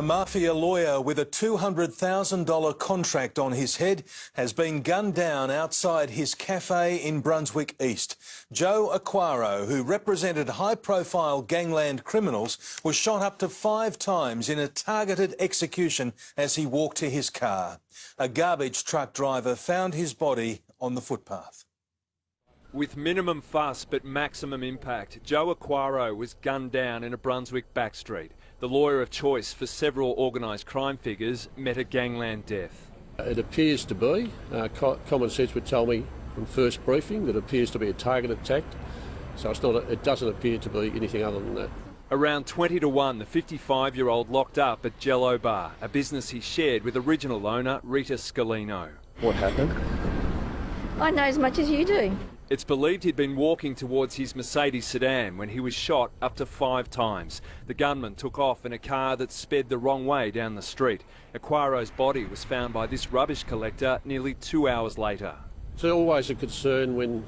Mafia lawyer with a $200,000 contract on his head has been gunned down outside his cafe in Brunswick East. Joe Aquaro, who represented high-profile gangland criminals, was shot up to 5 times in a targeted execution as he walked to his car. A garbage truck driver found his body on the footpath. With minimum fuss but maximum impact, Joe Aquaro was gunned down in a Brunswick backstreet. The lawyer of choice for several organised crime figures met a gangland death. It appears to be, common sense would tell me from first briefing, that it appears to be a target attack, so it doesn't appear to be anything other than that. Around 20 to 1, the 55-year-old locked up at Jello Bar, a business he shared with original owner Rita Scalino. What happened? I know as much as you do. It's believed he'd been walking towards his Mercedes sedan when he was shot up to 5 times. The gunman took off in a car that sped the wrong way down the street. Aquaro's body was found by this rubbish collector nearly 2 hours later. It's always a concern when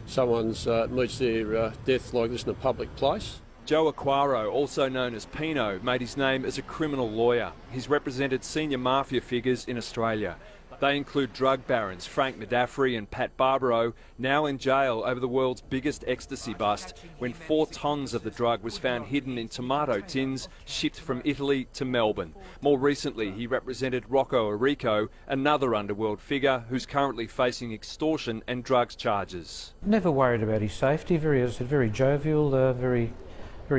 someone meets their death like this in a public place. Joe Aquaro, also known as Pino, made his name as a criminal lawyer. He's represented senior mafia figures in Australia. They include drug barons Frank Medafri and Pat Barbaro, now in jail over the world's biggest ecstasy bust, when 4 tonnes of the drug was found hidden in tomato tins shipped from Italy to Melbourne. More recently, he represented Rocco Arico, another underworld figure who's currently facing extortion and drugs charges. Never worried about his safety, very jovial, very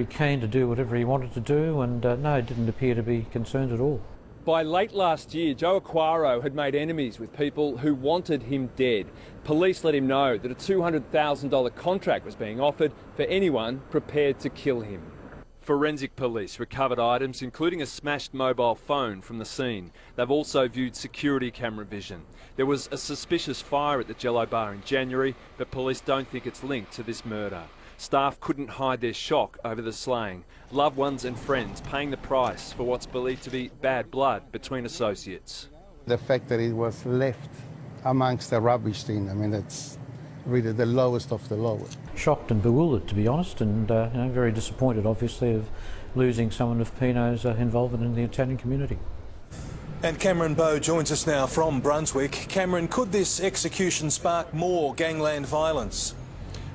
keen to do whatever he wanted to do, and no, didn't appear to be concerned at all. By late last year, Joe Aquaro had made enemies with people who wanted him dead. Police let him know that a $200,000 contract was being offered for anyone prepared to kill him. Forensic police recovered items including a smashed mobile phone from the scene. They've also viewed security camera vision. There was a suspicious fire at the Jello Bar in January, but police don't think it's linked to this murder. Staff couldn't hide their shock over the slaying. Loved ones and friends paying the price for what's believed to be bad blood between associates. The fact that it was left amongst the rubbish thing, I mean, that's really the lowest of the lowest. Shocked and bewildered, to be honest, and very disappointed, obviously, of losing someone of Pino's involvement in the Italian community. And Cameron Bowe joins us now from Brunswick. Cameron, could this execution spark more gangland violence?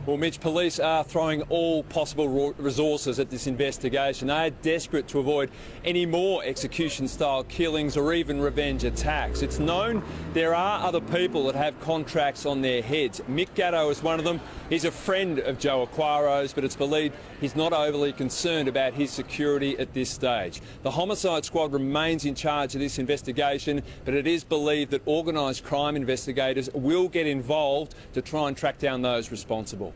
Well, Mitch, police are throwing all possible resources at this investigation. They are desperate to avoid any more execution-style killings or even revenge attacks. It's known there are other people that have contracts on their heads. Mick Gatto is one of them. He's a friend of Joe Aquaro's, but it's believed he's not overly concerned about his security at this stage. The homicide squad remains in charge of this investigation, but it is believed that organised crime investigators will get involved to try and track down those responsible.